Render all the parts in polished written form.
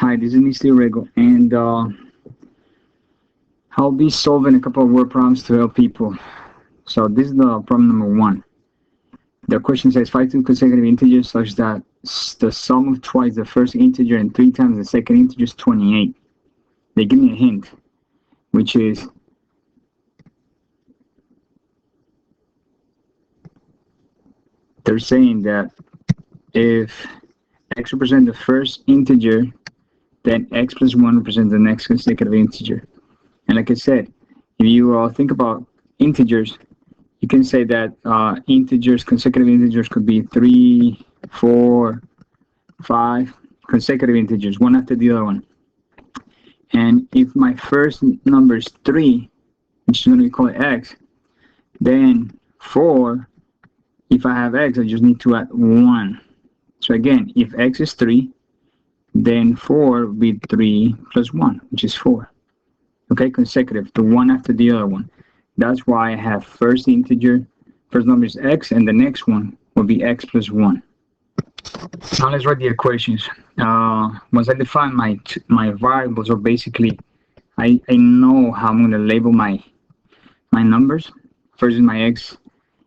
Hi, this is Mr. Urrego, and I'll be solving a couple of word problems to help people. So this is the problem number 1. The question says find two consecutive integers such that the sum of twice the first integer and 3 times the second integer is 28. They give me a hint, which is they're saying that if x represents the first integer, then x plus 1 represents the next consecutive integer. And like I said, if you think about integers, you can say that consecutive integers could be 3, 4, 5 consecutive integers, one after the other one. And if my first number is 3, which is going to be called x, then 4, if I have x, I just need to add 1. So again, if x is 3, then 4 will be 3 plus 1, which is 4. Okay, consecutive, the one after the other one. That's why I have first number is x, and the next one will be x plus 1. Now let's write the equations. Once I define my variables, or basically I know how I'm going to label my numbers. First is my x,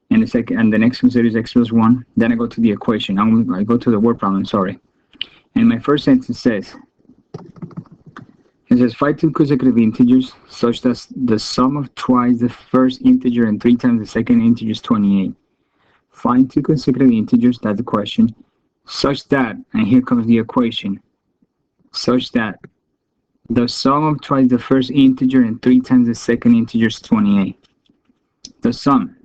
and the next consider is x plus 1. Then I go to the equation. I go to the word problem, sorry. And my first sentence says, find two consecutive integers such that the sum of twice the first integer and 3 times the second integer is 28. Find two consecutive integers, that's the question, such that, and here comes the equation, such that the sum of twice the first integer and 3 times the second integer is 28. The sum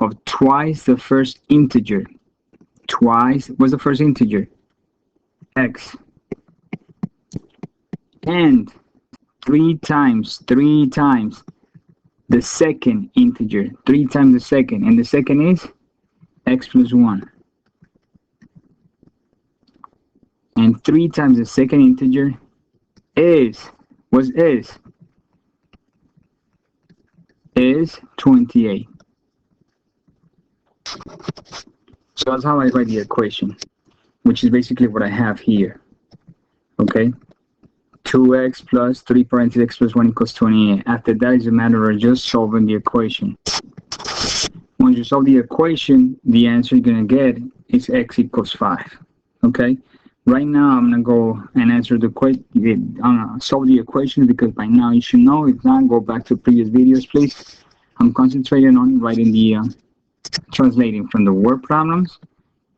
of twice the first integer, what's the first integer? X. And 3 times the second integer, 3 times the second, and the second is x plus 1. And 3 times the second integer is 28. So that's how I write the equation, which is basically what I have here. Okay? 2x plus 3 parentheses x plus 1 equals 28. After that, it's a matter of just solving the equation. Once you solve the equation, the answer you're going to get is x equals 5. Okay? Right now, I'm going to go and answer the solve the equation, because by now you should know. If not, go back to previous videos, please. I'm concentrating on writing the translating from the word problems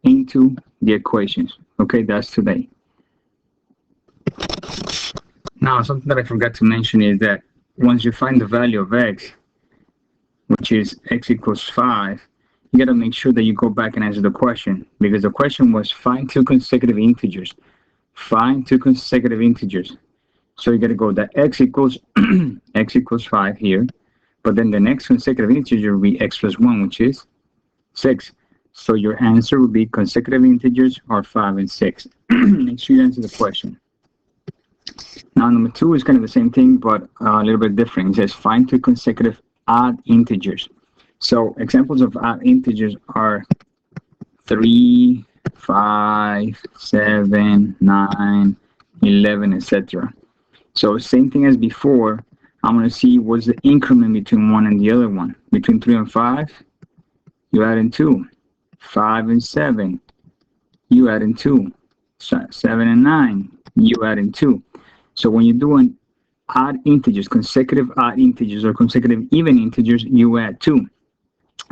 into the equations. Okay, that's today. Now, something that I forgot to mention is that once you find the value of x, which is x equals 5, you got to make sure that you go back and answer the question, because the question was find two consecutive integers. Find two consecutive integers. So you got to go that x equals x equals 5 here, but then the next consecutive integer will be x plus 1, which is 6. So your answer would be consecutive integers are 5 and 6. Make sure you answer the question. Now, number 2 is kind of the same thing, but a little bit different. It says find two consecutive odd integers. So examples of odd integers are 3, 5, 7, 9, 11, etc. So same thing as before. I'm going to see what's the increment between one and the other one. Between 3 and 5, you add in 2. 5 and 7, you add in 2. 7 and 9, you add in 2. So when you're doing odd integers, consecutive odd integers, or consecutive even integers, you add 2.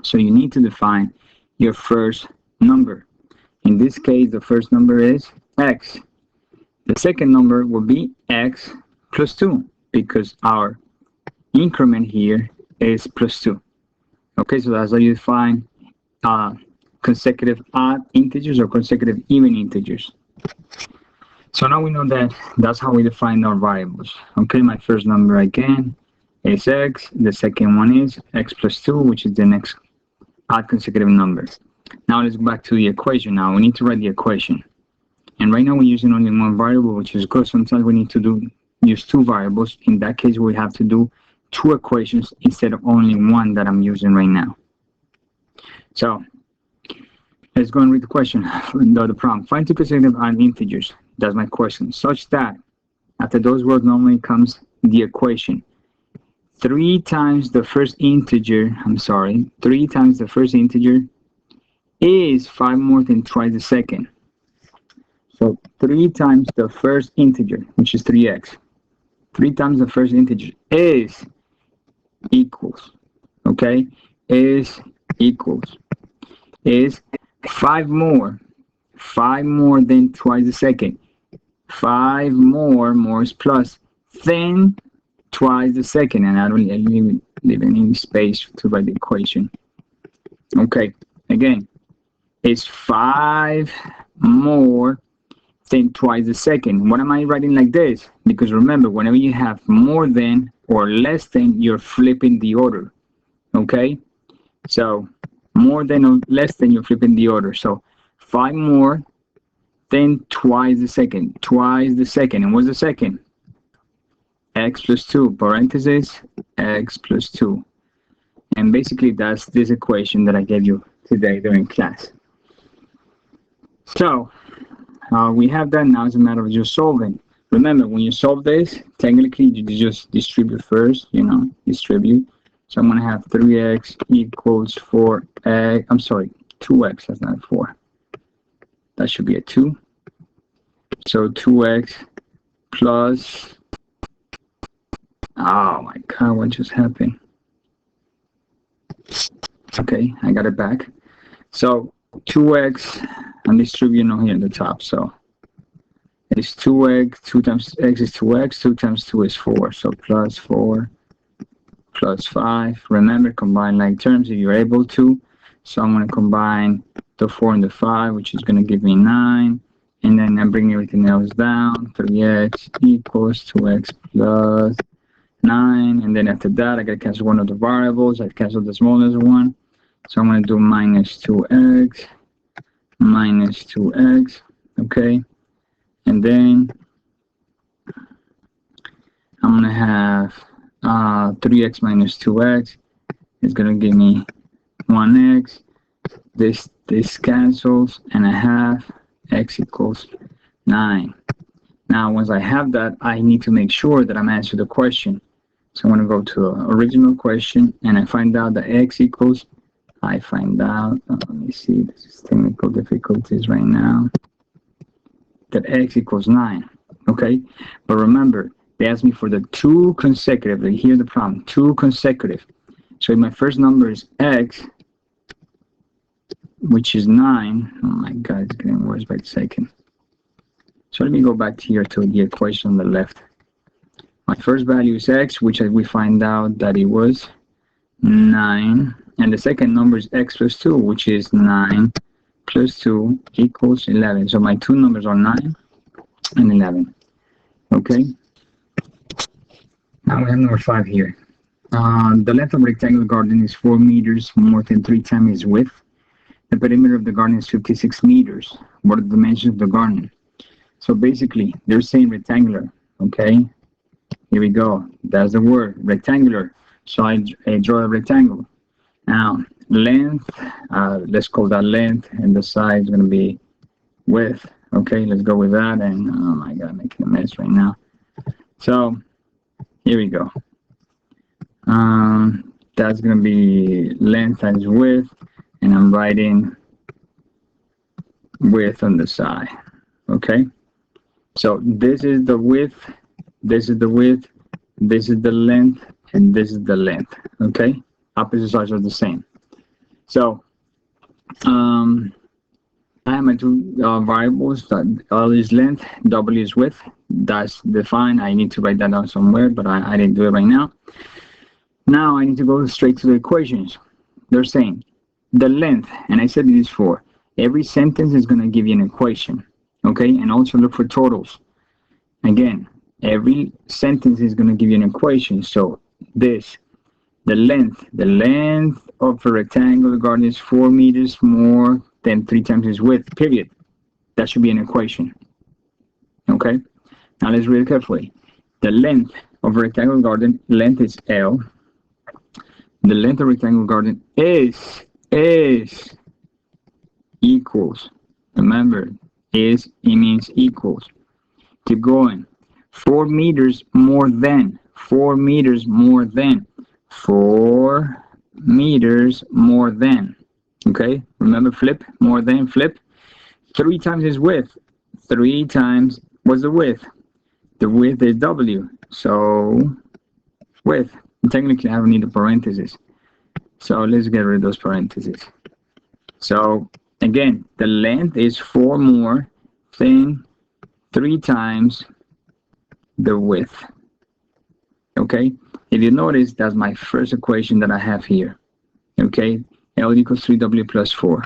So you need to define your first number. In this case, the first number is x. The second number will be x plus 2, because our increment here is plus 2. Okay, so that's how you define consecutive odd integers or consecutive even integers. So now we know that that's how we define our variables. Okay, my first number again is x. The second one is x plus 2, which is the next odd consecutive number. Now let's go back to the equation. Now we need to write the equation. And right now we're using only one variable, which is good. Sometimes we need to use 2 variables. In that case, we have to do 2 equations instead of only one that I'm using right now. So let's go and read the question, the problem. Find two consecutive odd integers. That's my question. Such that after those words normally comes the equation. 3 times the first integer, 3 times the first integer is 5 more than twice the second. So 3 times the first integer, which is 3x. 3 times the first integer is equals, okay? Is 5 more than twice the second. 5 more is plus, then twice the second, and I don't leave any space to write the equation. Okay, again, it's 5 more than twice the second. What am I writing like this? Because remember, whenever you have more than or less than, you're flipping the order. Okay, so more than or less than, you're flipping the order. So 5 more than twice the second. And what's the second? X plus 2, parenthesis, x plus 2. And basically that's this equation that I gave you today during class. So we have that. Now it's a matter of just solving. Remember, when you solve this, technically you just distribute first, distribute. So I'm going to have 3x equals 4x, 2x, that's not 4. That should be a 2. So 2x plus, oh my God, what just happened? Okay, I got it back. So 2x, I'm distributing here at the top. So it's 2x, 2 times x is 2x, 2 times 2 is 4. So plus 4 plus 5. Remember, combine like terms if you're able to. So I'm going to combine the 4 and the 5, which is going to give me 9. And then I bring everything else down. 3x equals 2x plus 9. And then after that, I got to cancel one of the variables. I cancel the smallest one. So I'm going to do minus 2x, okay? And then I'm going to have 3x minus 2x is going to give me 1x. This cancels, and I have x equals 9. Now, once I have that, I need to make sure that I'm answering the question. So I'm going to go to the original question, and I find out that x equals, let me see, this is technical difficulties right now, that x equals 9, okay? But remember, they asked me for the 2 consecutive. Here's the problem, 2 consecutive. So if my first number is x, which is 9, oh my God, it's getting worse by the second. So let me go back here to the equation on the left. My first value is x, which we find out that it was 9. And the second number is x plus 2, which is 9 plus 2 equals 11. So my 2 numbers are 9 and 11. Okay? Now we have number 5 here. The length of a rectangular garden is 4 meters, more than 3 times its width. The perimeter of the garden is 56 meters. What are the dimensions of the garden? So basically, they're saying rectangular. Okay? Here we go. That's the word, rectangular. So I draw a rectangle. Now, length, let's call that length, and the side is going to be width. Okay, let's go with that. And oh my God, I'm making a mess right now. So here we go. That's going to be length times width, and I'm writing width on the side. Okay, so this is the width, this is the width, this is the length, and this is the length. Okay, opposite sides are the same. So I have my 2 variables. That L is length, W is width. That's defined. I need to write that down somewhere, but I didn't do it right now. Now I need to go straight to the equations. They're saying the length, and I said this before, every sentence is going to give you an equation. Okay, and also look for totals. Again, every sentence is going to give you an equation. So this, the length of a rectangular garden is 4 meters more than 3 times its width, period. That should be an equation. Okay, now let's read it carefully. The length of a rectangular garden, length is L. The length of a rectangular garden is equals. Remember, it means equals. Keep going. 4 meters more than. 4 meters more than. 4 meters more than. Okay, remember flip, more than, flip. 3 times is width. 3 times, what's the width? The width is W. So, width. Technically, I don't need a parenthesis. So, let's get rid of those parentheses. So, again, the length is 4 more than 3 times the width. Okay? If you notice, that's my first equation that I have here. Okay? L equals 3W plus 4.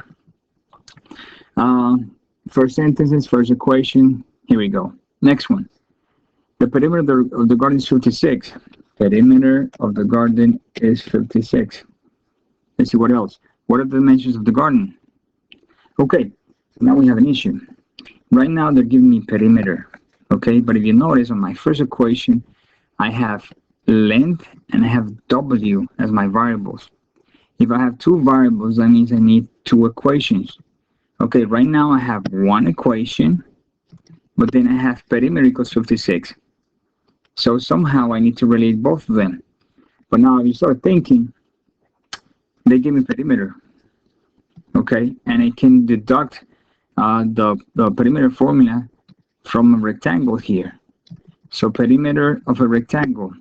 First sentences, first equation. Here we go. Next one. The perimeter of the garden is 56. Perimeter of the garden is 56. Let's see what else. What are the dimensions of the garden? Okay, so now we have an issue. Right now they're giving me perimeter. Okay, but if you notice on my first equation, I have length and I have W as my variables. If I have 2 variables, that means I need 2 equations. Okay, right now I have 1 equation, but then I have perimeter equals 56. So somehow I need to relate both of them. But now if you start thinking, they give me perimeter. Okay, and I can deduct the perimeter formula from a rectangle here. So perimeter of a rectangle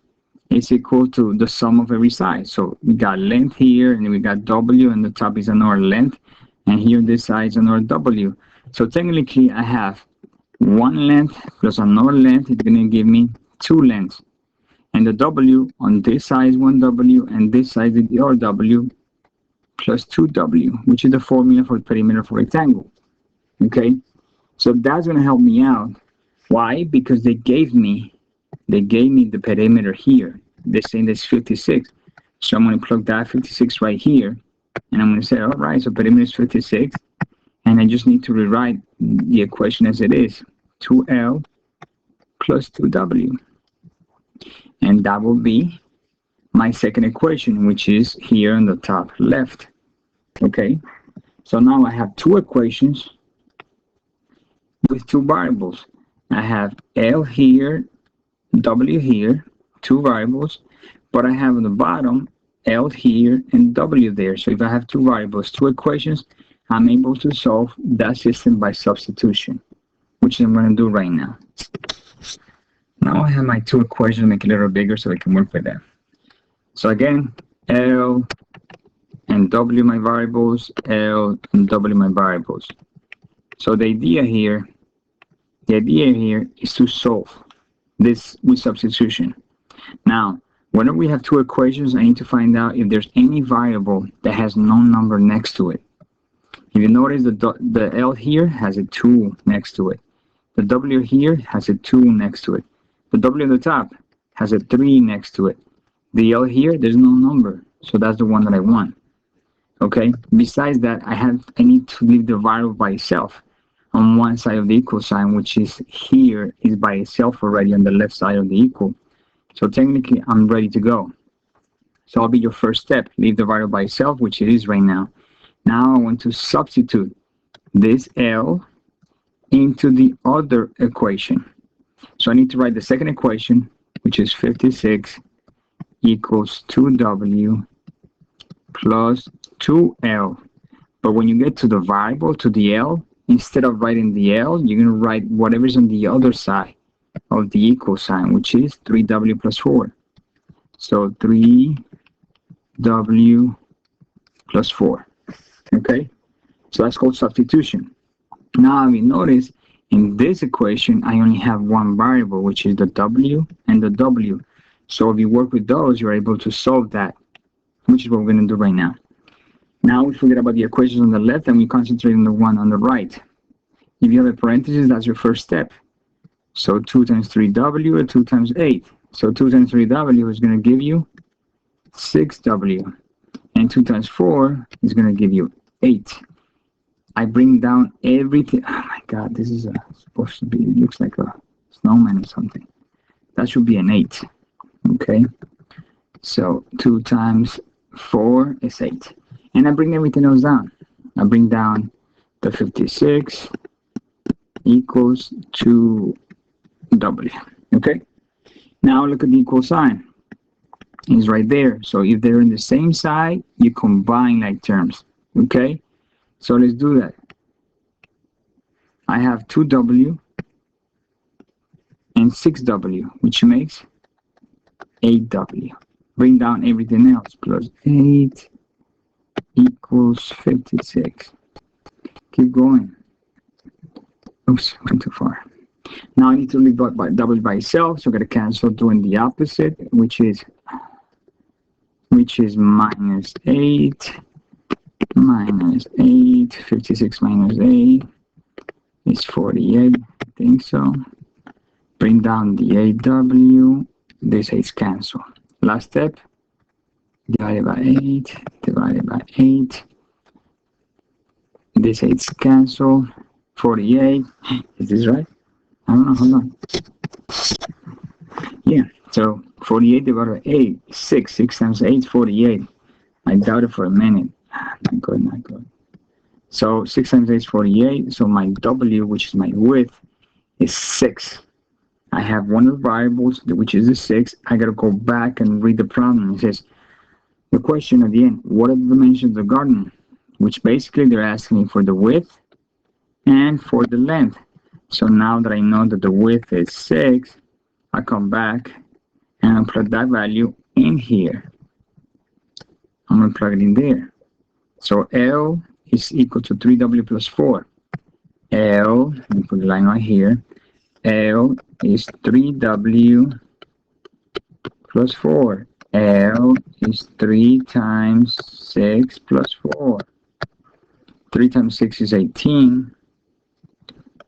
is equal to the sum of every side. So we got length here, and then we got W, and the top is another length, and here this side is another W. So technically I have 1 length plus another length is going to give me 2 lengths. And the W on this side is 1W, and this side is the other W plus 2W, which is the formula for the perimeter of a rectangle. Okay, so that's going to help me out. Why? Because they gave me the perimeter here. They're saying that's 56. So I'm going to plug that 56 right here, and I'm going to say, all right, so perimeter is 56, and I just need to rewrite the equation as it is, 2L plus 2W. And that will be my second equation, which is here on the top left. Okay, so now I have 2 equations with 2 variables. I have L here, W here, 2 variables, but I have on the bottom L here and W there. So if I have 2 variables, 2 equations, I'm able to solve that system by substitution, which I'm going to do right now. Now I have my 2 equations, make it a little bigger so I can work with them. So again, L and W my variables, L and W my variables. So the idea here is to solve this with substitution. Now, whenever we have 2 equations, I need to find out if there's any variable that has no number next to it. If you notice, the L here has a 2 next to it. The W here has a 2 next to it. The W on the top has a 3 next to it. The L here, there's no number, so that's the one that I want. Okay, besides that, I need to leave the variable by itself on one side of the equal sign, which is here, is by itself already on the left side of the equal. So technically, I'm ready to go. So I'll be your first step. Leave the variable by itself, which it is right now. Now I want to substitute this L into the other equation. So I need to write the second equation, which is 56 equals 2W plus 2L. But when you get to the variable, to the L, instead of writing the L, you're going to write whatever's on the other side of the equal sign, which is 3W plus 4. So 3W plus 4. Okay? So that's called substitution. Now, if you notice, in this equation, I only have 1 variable, which is the W and the W. So if you work with those, you're able to solve that, which is what we're going to do right now. Now we forget about the equations on the left and we concentrate on the one on the right. If you have a parenthesis, that's your first step. So 2 times 3W and 2 times 8. So 2 times 3W is going to give you 6W. And 2 times 4 is going to give you 8. I bring down everything. Oh my God, this is supposed to be, it looks like a snowman or something. That should be an 8. Okay. So 2 times 4 is 8. And I bring everything else down. I bring down the 56 equals 2 W. Okay? Now look at the equal sign. It's right there. So if they're in the same side, you combine like terms. Okay? So let's do that. I have 2W and 6W, which makes 8W. Bring down everything else. Plus 8 equals 56. Keep going. Oops, went too far. Now I need to leave W by itself, so I'm going to cancel doing the opposite, which is minus 8, 56 minus 8 is 48, I think so. Bring down the 8W, this 8's cancel. Last step, divided by 8, divided by 8. This 8's cancel, 48, is this right? I don't know, hold on. Yeah, so 48 divided by 8, 6 times 8 is 48. I doubted for a minute. Not good, not good. So 6 times 8 is 48, so my W, which is my width, is 6. I have one of the variables, which is the 6. I gotta go back and read the problem. It says, the question at the end, what are the dimensions of the garden? Which basically they're asking me for the width and for the length. So now that I know that the width is 6, I come back and I plug that value in here. I'm gonna plug it in there. So L is equal to 3W plus 4. L, let me put the line right here. L is 3W plus 4. L is 3 times 6 plus 4. 3 times 6 is 18.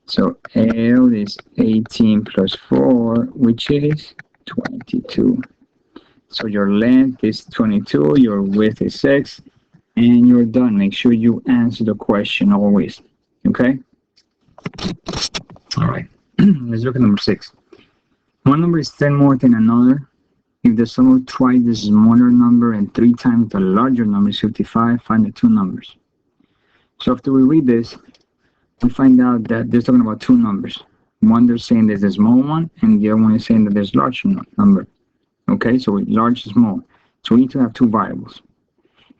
So L is 18 plus 4, which is 22. So your length is 22, your width is 6, and you're done. Make sure you answer the question always. Okay? All right. Let's look at number 6. One number is 10 more than another. If the sum of twice the smaller number and 3 times the larger number is 55, find the two numbers. So after we read this, we find out that they're talking about two numbers. One, they're saying there's a small one, and the other one is saying that there's a large number. Okay, so large and small. So we need to have two variables.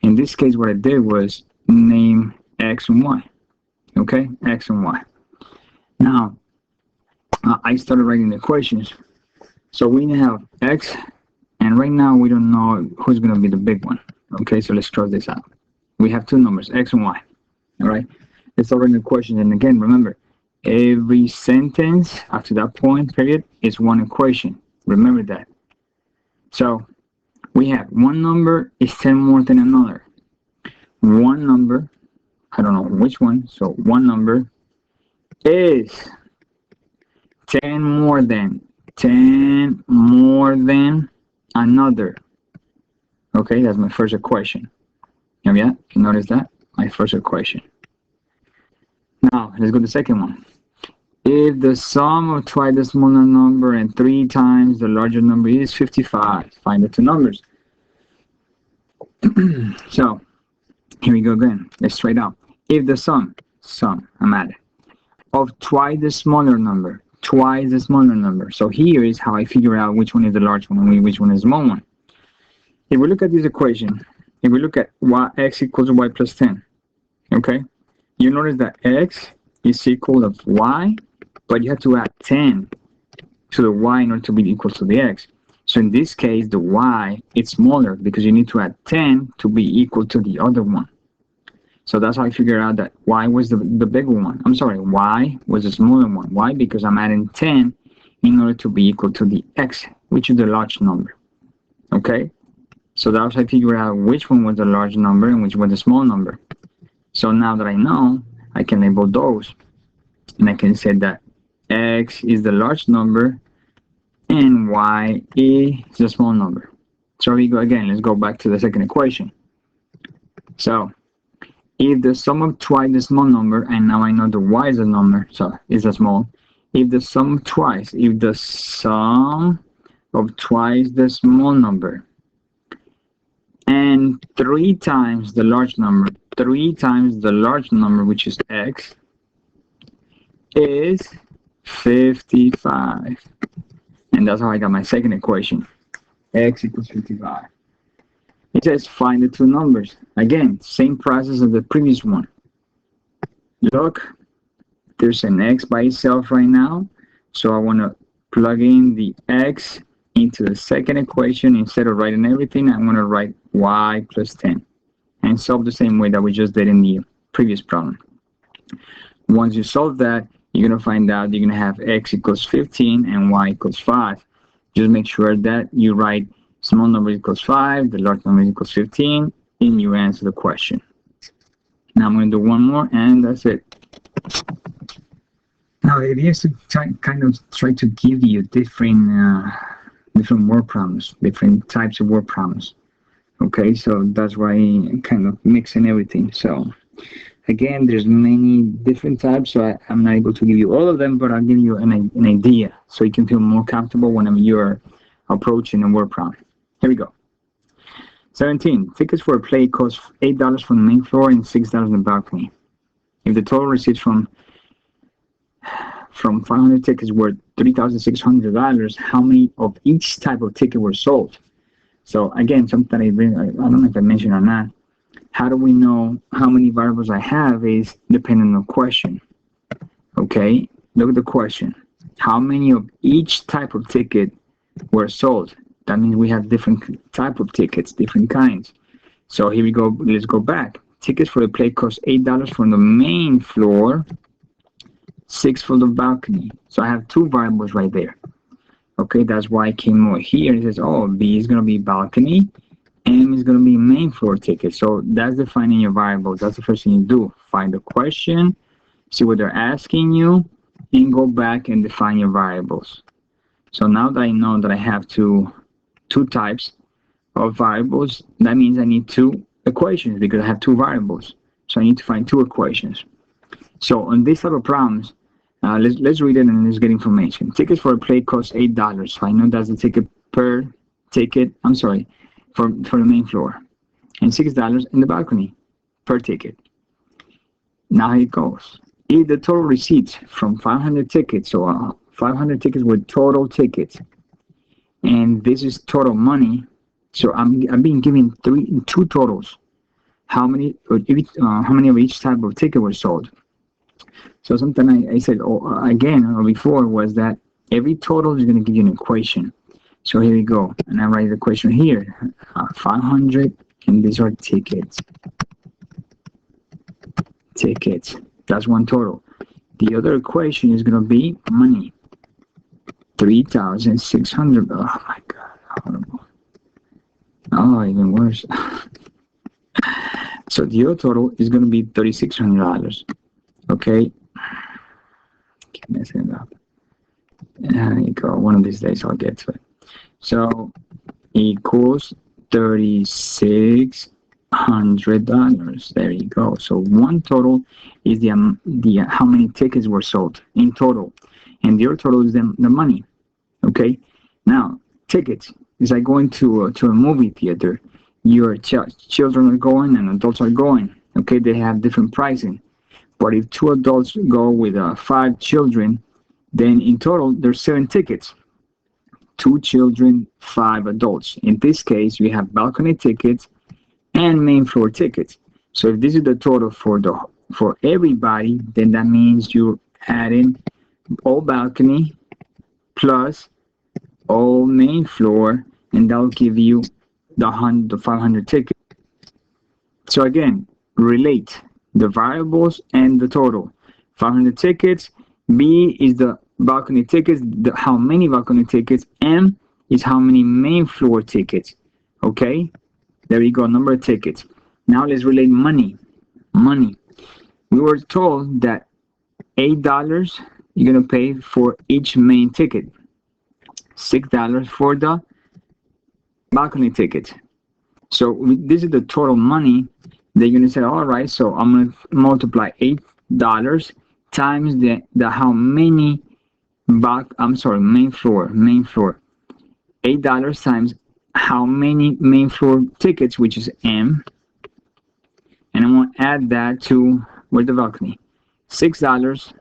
In this case, what I did was name X and Y. Okay, X and Y. Now, I started writing the equations. So we have X, and right now we don't know who's going to be the big one. Okay, so let's cross this out. We have two numbers, X and Y. All right, let's start writing the equation. And again, remember, every sentence after that point, period, is one equation. Remember that. So we have one number is 10 more than another. One number, I don't know which one, so one number is 10 more than another. Okay, that's my first equation. Yeah, you notice that? My first equation. Now, let's go to the second one. If the sum of twice the smaller number and 3 times the larger number is 55, find the two numbers. So, here we go again. Let's try it out. If the sum, I'm at it, of twice the smaller number. So here is how I figure out which one is the large one and which one is the small one. If we look at this equation, if we look at x equals y plus 10, okay, you notice that x is equal to y, but you have to add 10 to the y in order to be equal to the x. So in this case, the y is smaller because you need to add 10 to be equal to the other one. So that's how I figure out that y was the bigger one. I'm sorry, y was the smaller one. Why? Because I'm adding 10 in order to be equal to the x, which is the large number. Okay? So that's how I figure out which one was the large number and which was the small number. So now that I know, I can label those. And I can say that x is the large number and y is the small number. So we go again, let's go back to the second equation. So if the sum of twice the small number, and now I know the y is a number, so it's a small. If the sum of twice the small number and 3 times the large number, which is x, is 55. And that's how I got my second equation. X equals 55. It says find the two numbers. Again, same process as the previous one. Look, there's an X by itself right now. So I want to plug in the X into the second equation. Instead of writing everything, I want to write Y plus 10. And solve the same way that we just did in the previous problem. Once you solve that, you're going to find out you're going to have X equals 15 and Y equals 5. Just make sure that you write small number equals 5, the large number equals 15, and you answer the question. Now I'm going to do one more, and that's it. Now it is to kind of try to give you different word problems, different types of word problems. Okay, so that's why I'm kind of mixing everything. So again, there's many different types, so I'm not able to give you all of them, but I'll give you an idea so you can feel more comfortable whenever you're approaching a word problem. Here we go. 17. Tickets for a play cost $8 from the main floor and $6 on the balcony. If the total receipts from 500 tickets were $3,600, how many of each type of ticket were sold? So again, something I don't know if I mentioned or not. How do we know how many variables I have is depending on the question. Okay, look at the question. How many of each type of ticket were sold? That means we have different type of tickets, different kinds. So here we go. Let's go back. Tickets for the play cost $8 from the main floor, $6 for the balcony. So I have two variables right there. Okay, that's why I came over here. It says, oh, B is going to be balcony, M is going to be main floor ticket. So that's defining your variables. That's the first thing you do. Find the question, see what they're asking you, and go back and define your variables. So now that I know that I have two types of variables, that means I need two equations because I have two variables. So I need to find two equations. So on this type of problems, let's read it and let's get information. Tickets for a play cost $8. So I know that's the ticket per ticket. I'm sorry, for the main floor, and $6 in the balcony per ticket. Now it goes. If the total receipts from 500 tickets, so 500 tickets were total tickets, and this is total money. So I'm being given two totals. How many of each type of ticket were sold? So something I said before was that every total is going to give you an equation. So here we go, and I write the equation here. 500, and these are tickets. Tickets. That's one total. The other equation is going to be money. 3,600. Oh my God, horrible. Oh, even worse. So the other total is going to be $3,600. Okay. Keep messing it up. There you go. One of these days I'll get to it. So equals $3,600. There you go. So one total is the how many tickets were sold in total, and the other total is the money. Okay. Now tickets is like going to a movie theater. Your children are going and adults are going. Okay, they have different pricing. But if two adults go with 5 children, then in total there's 7 tickets. 2 children, 5 adults. In this case, you have balcony tickets and main floor tickets. So if this is the total for everybody, then that means you add in all balcony plus all main floor, and that'll give you the 500 tickets. So again, relate the variables and the total. 500 tickets. B is the balcony tickets, how many balcony tickets. M is how many main floor tickets. Okay, there you go, number of tickets. Now let's relate money. Money. We were told that $8 you're gonna pay for each main ticket, $6 for the balcony ticket. So this is the total money. They're gonna say, all right, so I'm gonna multiply $8 times the how many main floor. $8 times how many main floor tickets, which is M, and I'm gonna add that to where's the balcony? $6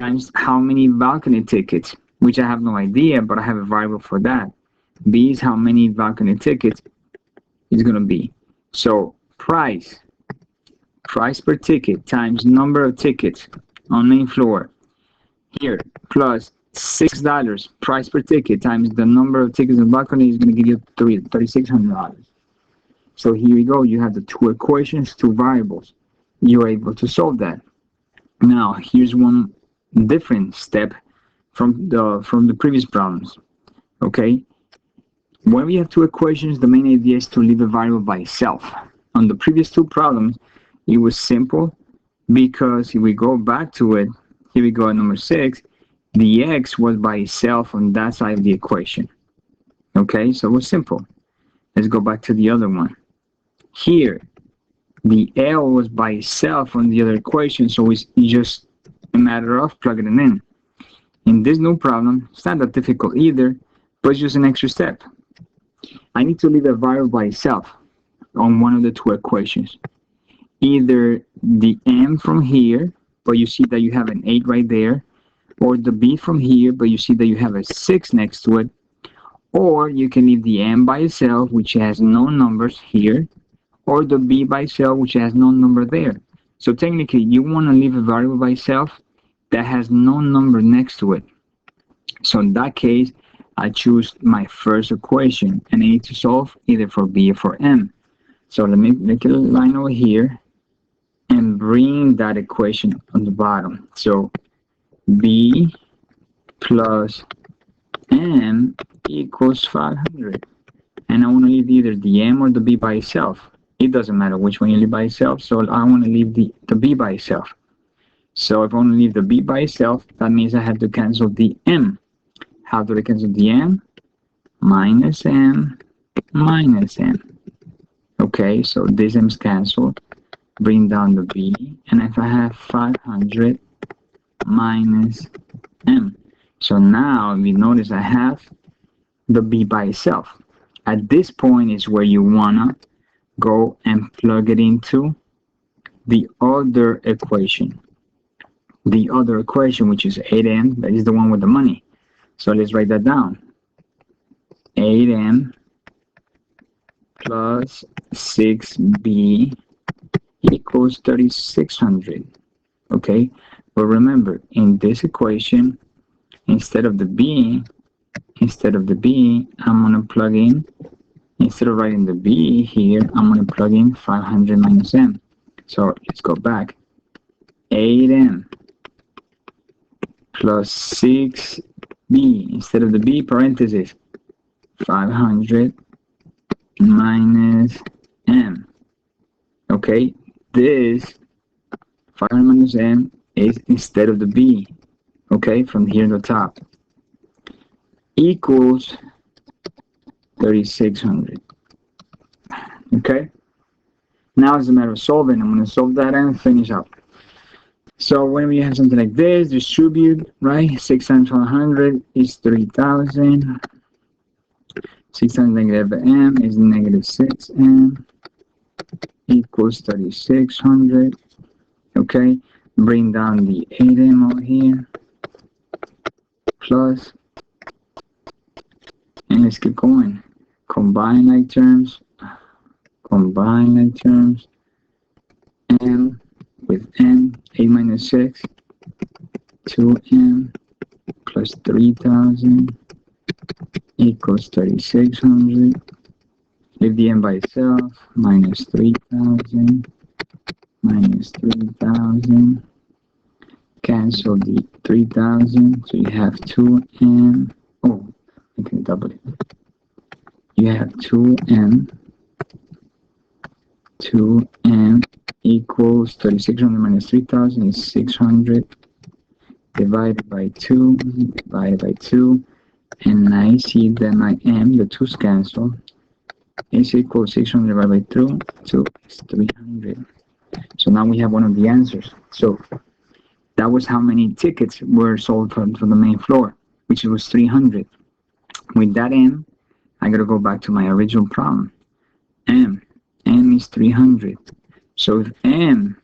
times how many balcony tickets, which I have no idea, but I have a variable for that. B is how many balcony tickets is going to be. So price per ticket times number of tickets on main floor here plus $6 price per ticket times the number of tickets in the balcony is going to give you $3,600. So here you go. You have the two equations, two variables. You're able to solve that. Now here's one different step from the previous problems. Okay, when we have two equations, the main idea is to leave a variable by itself. On the previous two problems, it was simple because if we go back to it, here we go at number 6, the x was by itself on that side of the equation. Okay, so it was simple. Let's go back to the other one. Here, the L was by itself on the other equation, so it's just a matter of plugging it in. In this new problem, it's not that difficult either, but it's just an extra step. I need to leave a variable by itself on one of the two equations. Either the M from here, but you see that you have an 8 right there, or the B from here, but you see that you have a 6 next to it, or you can leave the M by itself, which has no numbers here, or the B by itself, which has no number there. So technically, you want to leave a variable by itself that has no number next to it. So in that case, I choose my first equation, and I need to solve either for B or for M. So let me make a line over here and bring that equation on the bottom. So B plus M equals 500. And I want to leave either the M or the B by itself. It doesn't matter which one you leave by itself, so I want to leave the B by itself. So if I want to leave the B by itself, that means I have to cancel the M. How do I cancel the M? Minus M, minus M. Okay, so this M is canceled. Bring down the B, and if I have 500 minus M. So now, if you notice, I have the B by itself. At this point is where you want to go and plug it into the other equation. The other equation, which is 8M, that is the one with the money. So let's write that down. 8M plus 6B equals 3,600. Okay, but remember, in this equation, instead of the B, I'm going to plug in, instead of writing the B here, I'm going to plug in 500 minus M. So let's go back. 8M plus 6B, instead of the B, parenthesis, 500 minus M. Okay, this 500 minus M is instead of the B, okay, from here to the top, equals 3,600. Okay, now it's a matter of solving. I'm going to solve that and finish up. So when we have something like this, distribute, right? 6 times 100 is 3,000. 6 times negative M is negative 6M equals 3,600. Okay, bring down the 8M over here, plus, and let's keep going. Combine like terms, M with M, 8 minus 6, 2M plus 3,000 equals 3,600. Leave the M by itself, minus 3,000, minus 3,000. Cancel the 3,000, so you have 2M. Oh, I can double it. You have 2M. 2M equals 3,600 minus 3,000 is 600 divided by 2, and I see that my M, the 2's cancel, is equal to 600 divided by 2 is 300. So now we have one of the answers. So that was how many tickets were sold from the main floor, which was 300. With that M, I gotta go back to my original problem. M is 300. So if M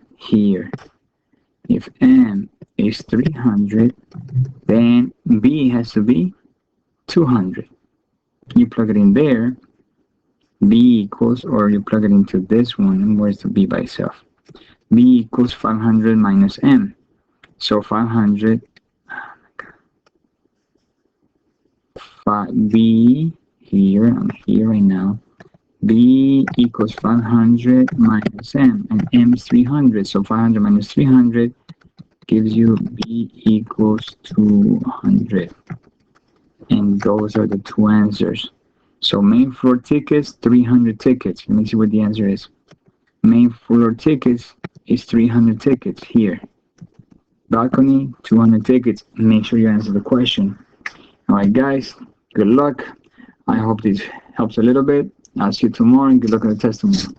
is 300, then B has to be 200. You plug it in there, B equals, or you plug it into this one, and where's the B by itself? B equals 500 minus M. So 500, B here, I'm here right now. B equals 500 minus M, and M is 300. So 500 minus 300 gives you B equals 200. And those are the two answers. So main floor tickets, 300 tickets. Let me see what the answer is. Main floor tickets is 300 tickets here. Balcony, 200 tickets. Make sure you answer the question. Alright guys, good luck. I hope this helps a little bit. I'll see you tomorrow and good luck on the test tomorrow.